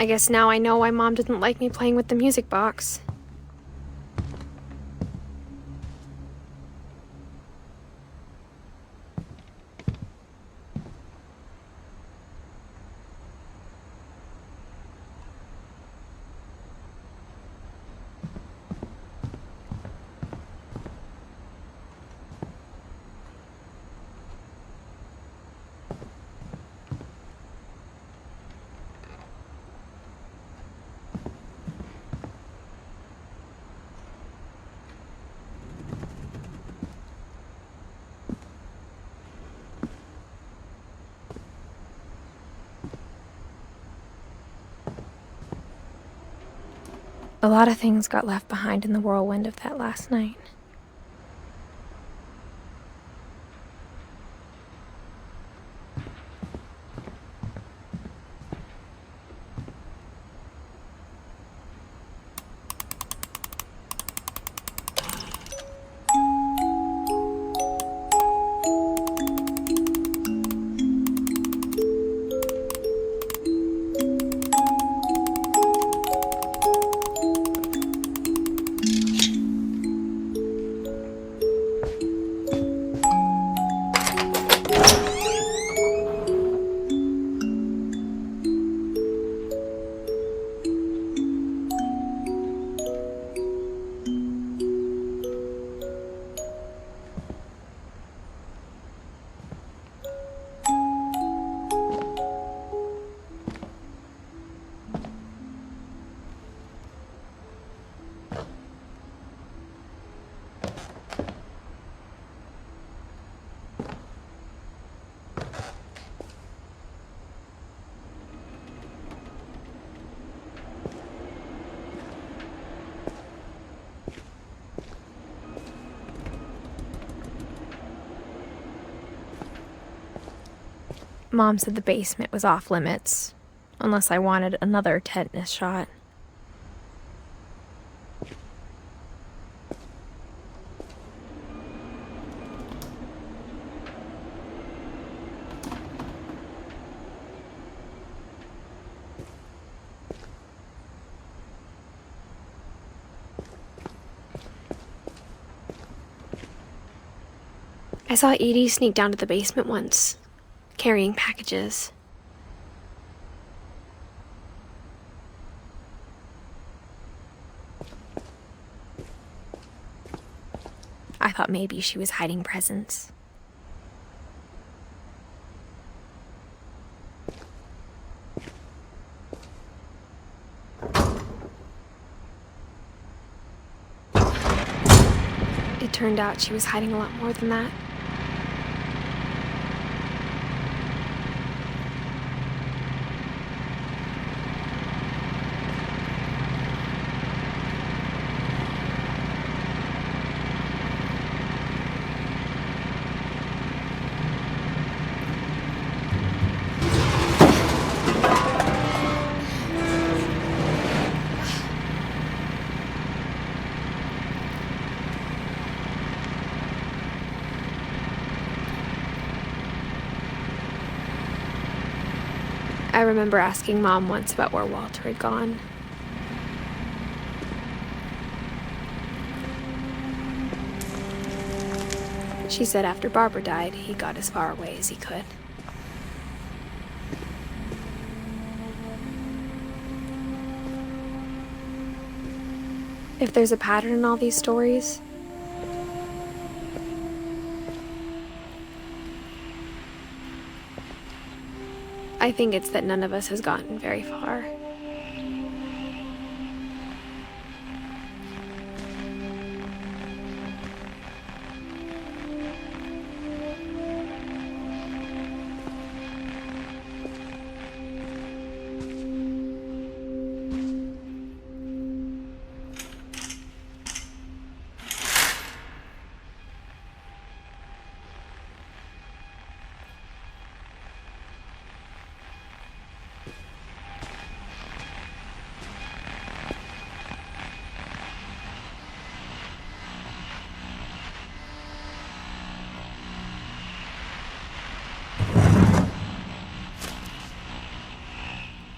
I guess now I know why Mom didn't like me playing with the music box. A lot of things got left behind in the whirlwind of that last night. Mom said the basement was off limits, unless I wanted another tetanus shot. I saw Edie sneak down to the basement once, carrying packages. I thought maybe she was hiding presents. It turned out she was hiding a lot more than that. I remember asking Mom once about where Walter had gone. She said after Barbara died, he got as far away as he could. If there's a pattern in all these stories, I think it's that none of us has gotten very far.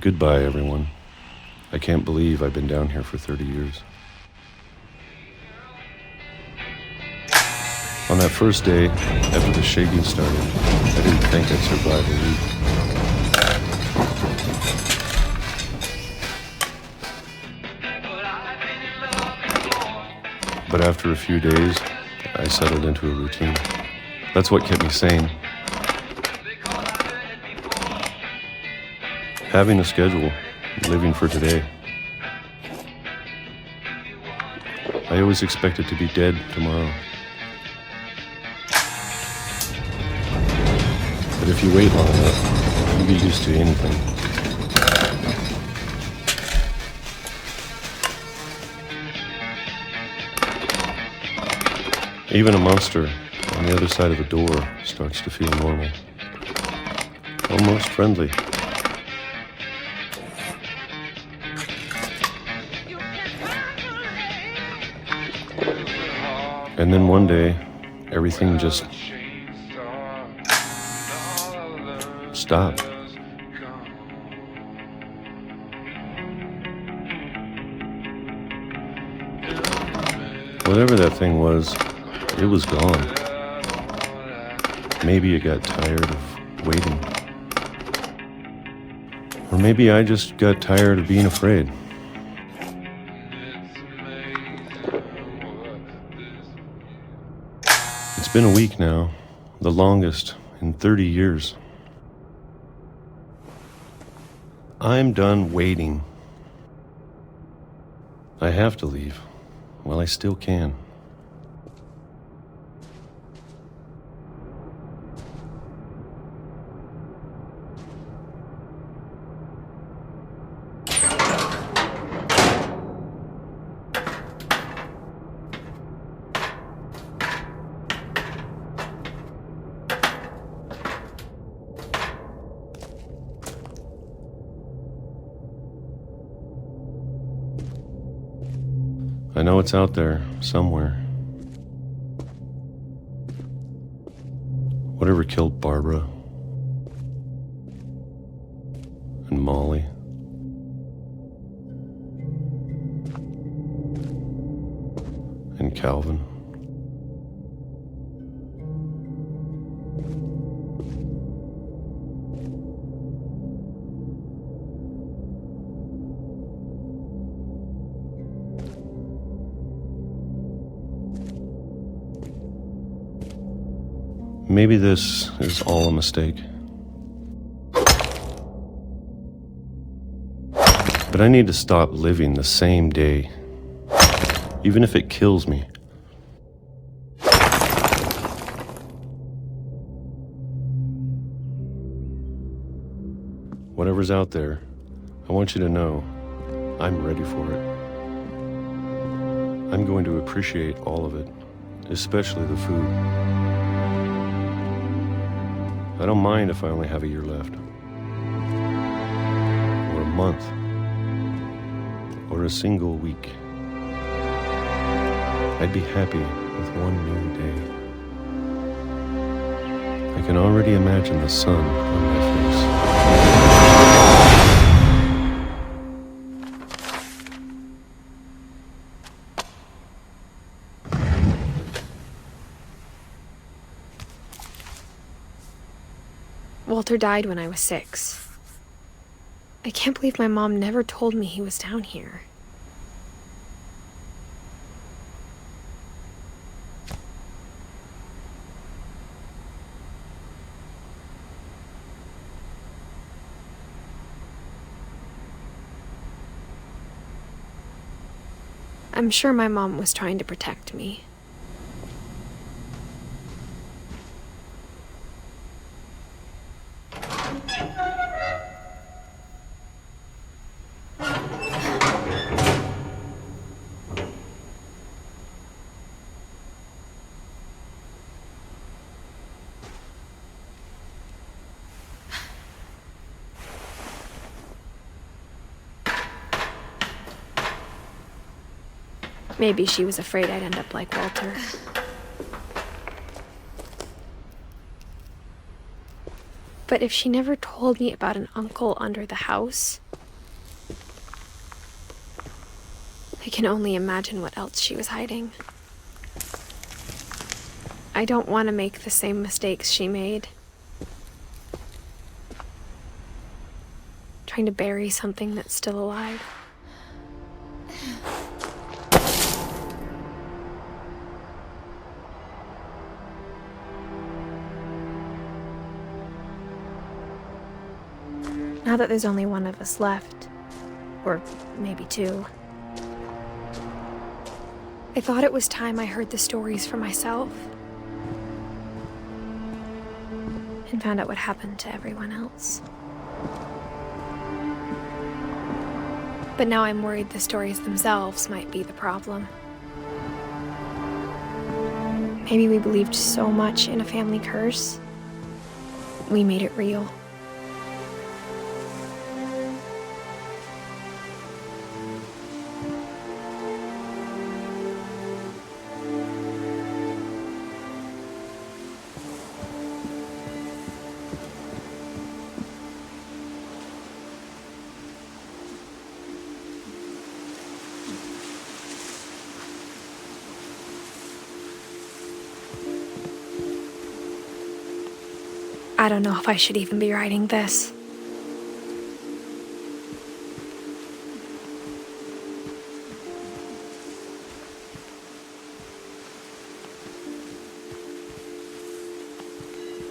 Goodbye, everyone. I can't believe I've been down here for 30 years. On that first day, after the shaking started, I didn't think I'd survive a week. But after a few days, I settled into a routine. That's what kept me sane. Having a schedule, living for today. I always expected to be dead tomorrow. But if you wait long enough, you get used to anything. Even a monster on the other side of the door starts to feel normal. Almost friendly. And then one day, everything just stopped. Whatever that thing was, it was gone. Maybe it got tired of waiting. Or maybe I just got tired of being afraid. It's been a week now, the longest in 30 years. I'm done waiting. I have to leave while I still can. I know it's out there, somewhere. Whatever killed Barbara and Molly and Calvin. Maybe this is all a mistake. But I need to stop living the same day, even if it kills me. Whatever's out there, I want you to know I'm ready for it. I'm going to appreciate all of it, especially the food. I don't mind if I only have a year left, or a month, or a single week. I'd be happy with one new day. I can already imagine the sun on my face. Walter died when I was 6. I can't believe my mom never told me he was down here. I'm sure my mom was trying to protect me. Maybe she was afraid I'd end up like Walter. But if she never told me about an uncle under the house, can only imagine what else she was hiding. I don't want to make the same mistakes she made. Trying to bury something that's still alive. Now that there's only one of us left, or maybe two, I thought it was time I heard the stories for myself and found out what happened to everyone else. But now I'm worried the stories themselves might be the problem. Maybe we believed so much in a family curse, we made it real. I don't know if I should even be writing this.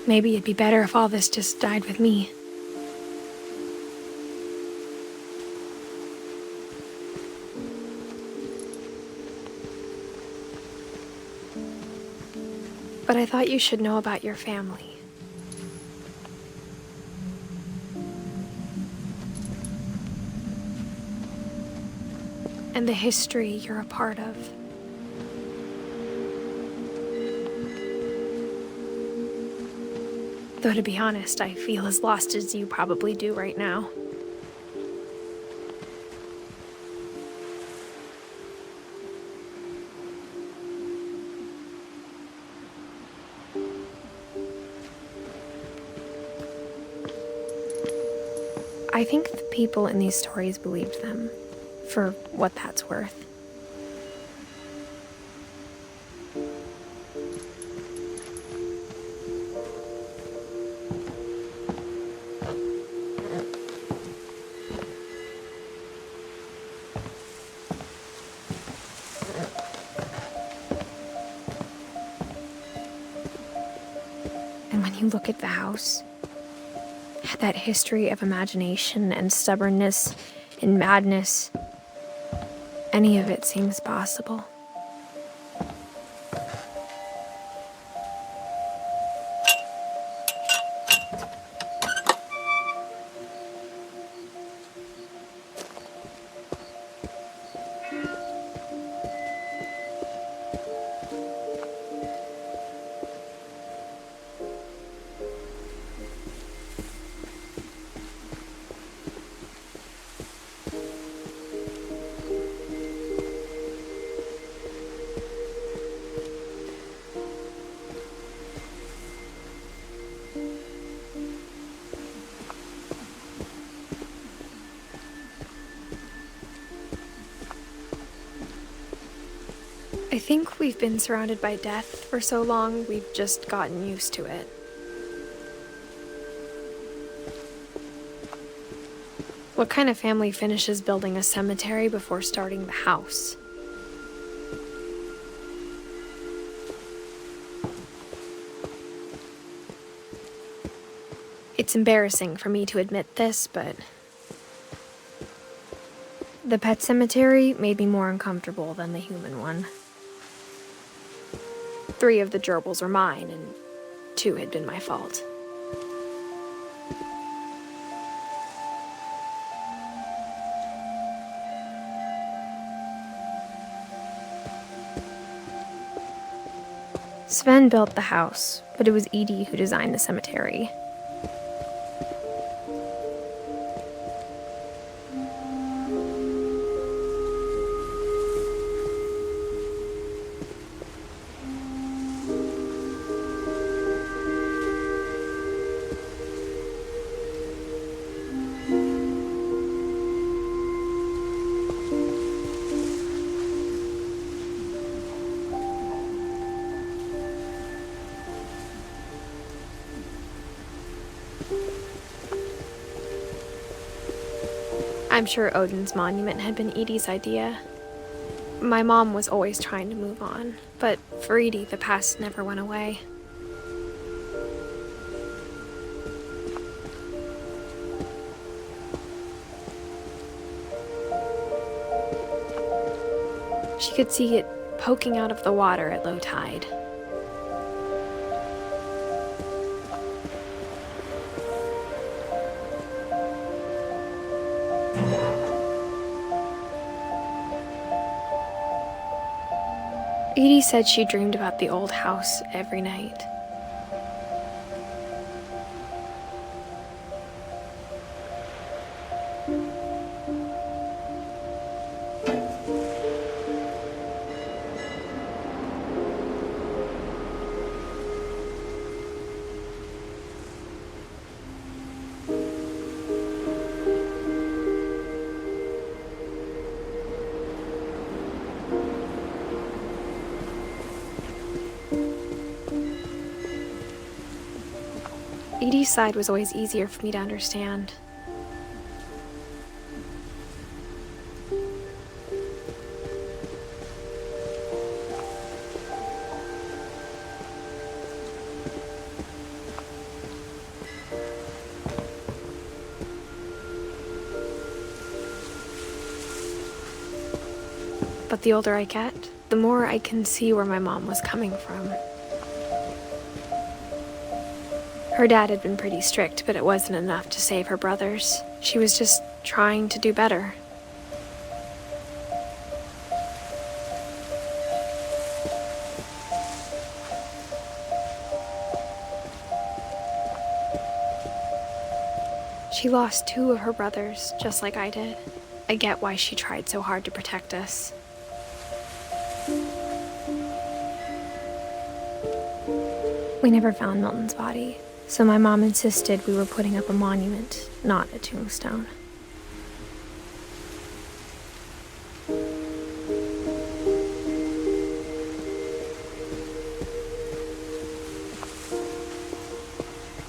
Maybe it'd be better if all this just died with me. But I thought you should know about your family. And the history you're a part of. Though to be honest, I feel as lost as you probably do right now. I think the people in these stories believed them. For what that's worth. And when you look at the house, that history of imagination and stubbornness and madness, any of it seems possible. I think we've been surrounded by death for so long, we've just gotten used to it. What kind of family finishes building a cemetery before starting the house? It's embarrassing for me to admit this, but the pet cemetery made me more uncomfortable than the human one. 3 of the gerbils were mine, and 2 had been my fault. Sven built the house, but it was Edith who designed the cemetery. I'm sure Odin's monument had been Edie's idea. My mom was always trying to move on, but for Edie, the past never went away. She could see it poking out of the water at low tide. Edie said she dreamed about the old house every night. Edie's side was always easier for me to understand. But the older I get, the more I can see where my mom was coming from. Her dad had been pretty strict, but it wasn't enough to save her brothers. She was just trying to do better. She lost 2 of her brothers, just like I did. I get why she tried so hard to protect us. We never found Milton's body, so my mom insisted we were putting up a monument, not a tombstone.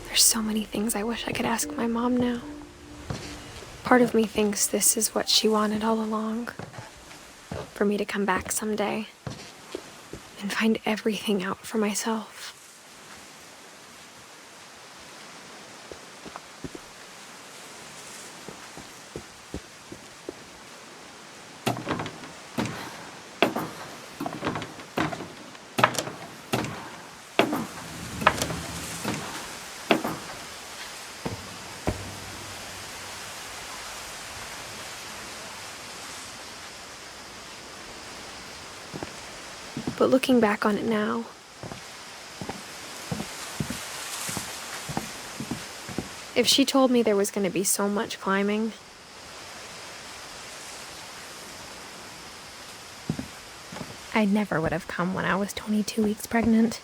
There's so many things I wish I could ask my mom now. Part of me thinks this is what she wanted all along. For me to come back someday and find everything out for myself. But looking back on it now, if she told me there was going to be so much climbing, I never would have come when I was 22 weeks pregnant.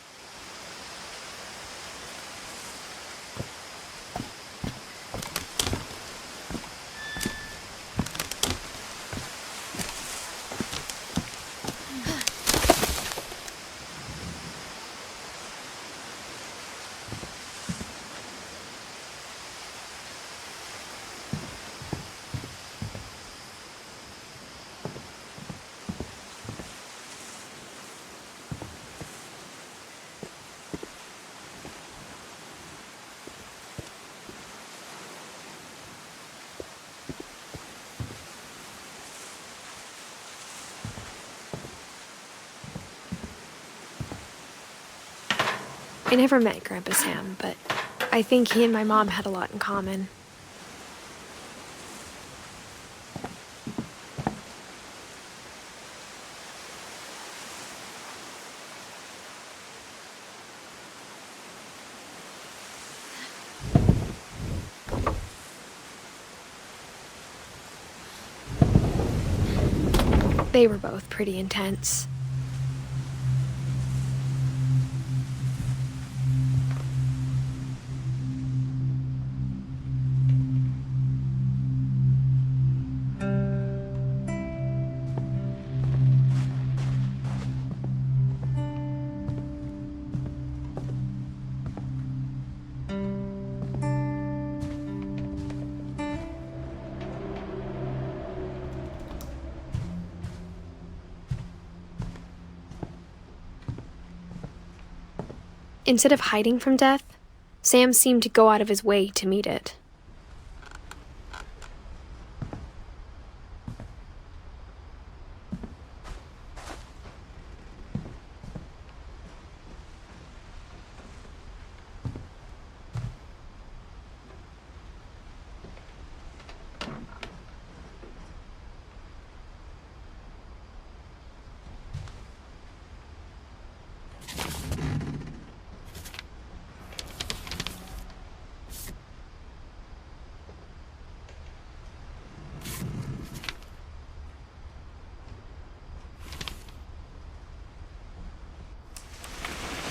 I never met Grandpa Sam, but I think he and my mom had a lot in common. They were both pretty intense. Instead of hiding from death, Sam seemed to go out of his way to meet it.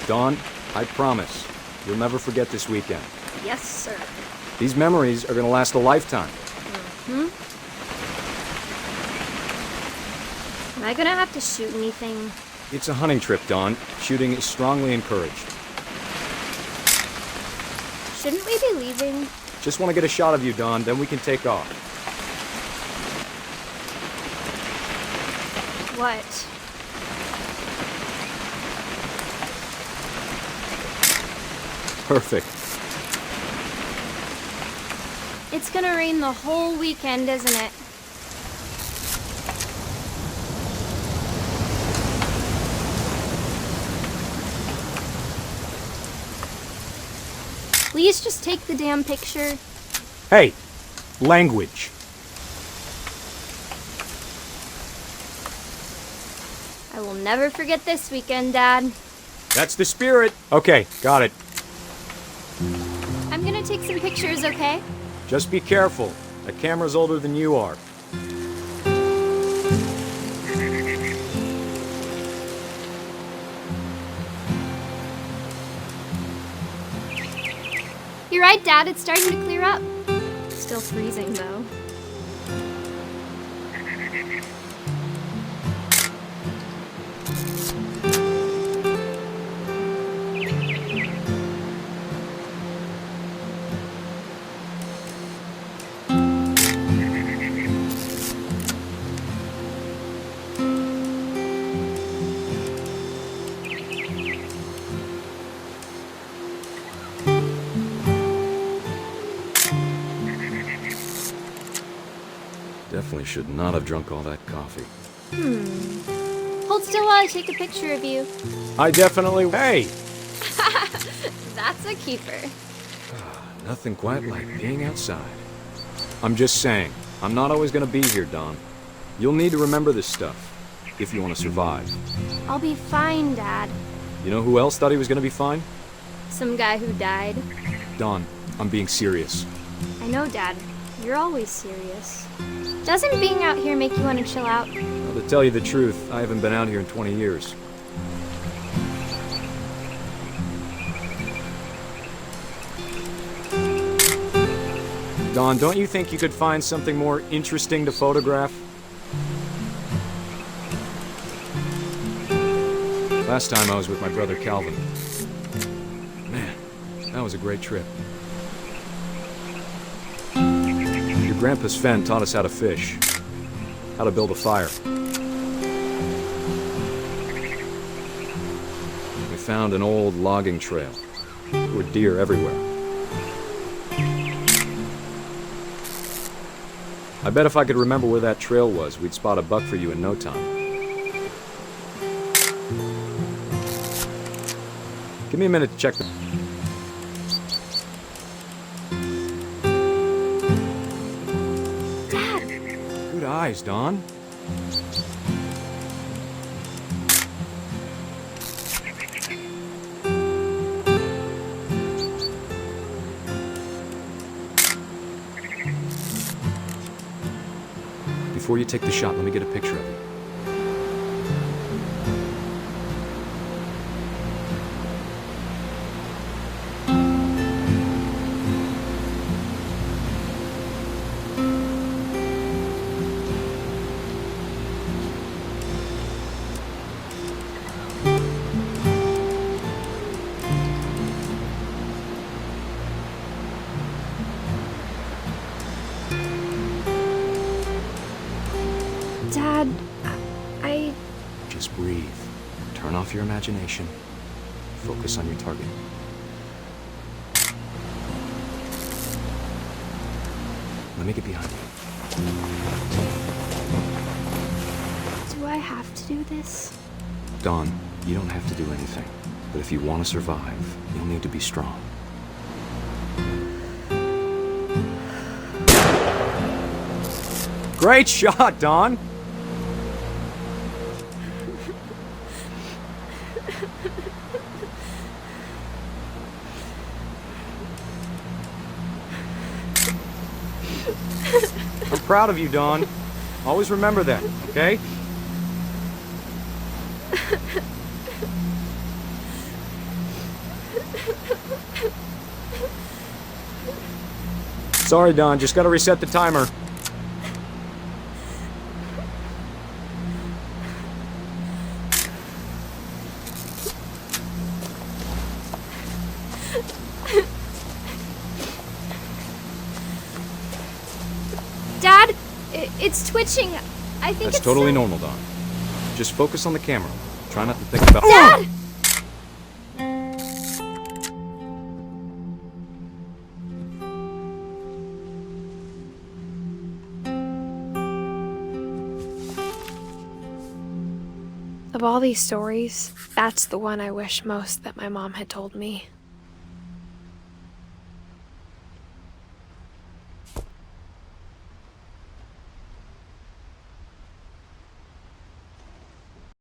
Dawn, I promise, you'll never forget this weekend. Yes, sir. These memories are gonna last a lifetime. Am I gonna have to shoot anything? It's a hunting trip, Dawn. Shooting is strongly encouraged. Shouldn't we be leaving? Just want to get a shot of you, Dawn, then we can take off. What? Perfect. It's gonna rain the whole weekend, isn't it? Please just take the damn picture. Hey, language. I will never forget this weekend, Dad. That's the spirit. Okay, got it. I'm gonna take some pictures, okay? Just be careful. That camera's older than you are. You're right, Dad. It's starting to clear up. Still freezing, though. Definitely should not have drunk all that coffee. Hold still while I take a picture of you. I definitely... Hey! That's a keeper. Nothing quite like being outside. I'm just saying, I'm not always gonna be here, Dawn. You'll need to remember this stuff, if you want to survive. I'll be fine, Dad. You know who else thought he was gonna be fine? Some guy who died. Dawn, I'm being serious. I know, Dad. You're always serious. Doesn't being out here make you want to chill out? Well, to tell you the truth, I haven't been out here in 20 years. Dawn, don't you think you could find something more interesting to photograph? Last time I was with my brother Calvin. Man, that was a great trip. Your grandpa Sven taught us how to fish, how to build a fire. We found an old logging trail. There were deer everywhere. I bet if I could remember where that trail was, we'd spot a buck for you in no time. Give me a minute to check the... Dad! Good eyes, Dawn. Before you take the shot, let me get a picture of you. Dad, I... Just breathe. Turn off your imagination. Focus on your target. Let me get behind you. Do I have to do this? Dawn, you don't have to do anything. But if you want to survive, you'll need to be strong. Great shot, Dawn! I'm proud of you, Dawn. Always remember that, okay? Sorry, Dawn, just gotta reset the timer. Dad, it's twitching. I think That's it's totally normal, Dawn. Just focus on the camera. Try not to think about— Dad! Of all these stories, that's the one I wish most that my mom had told me.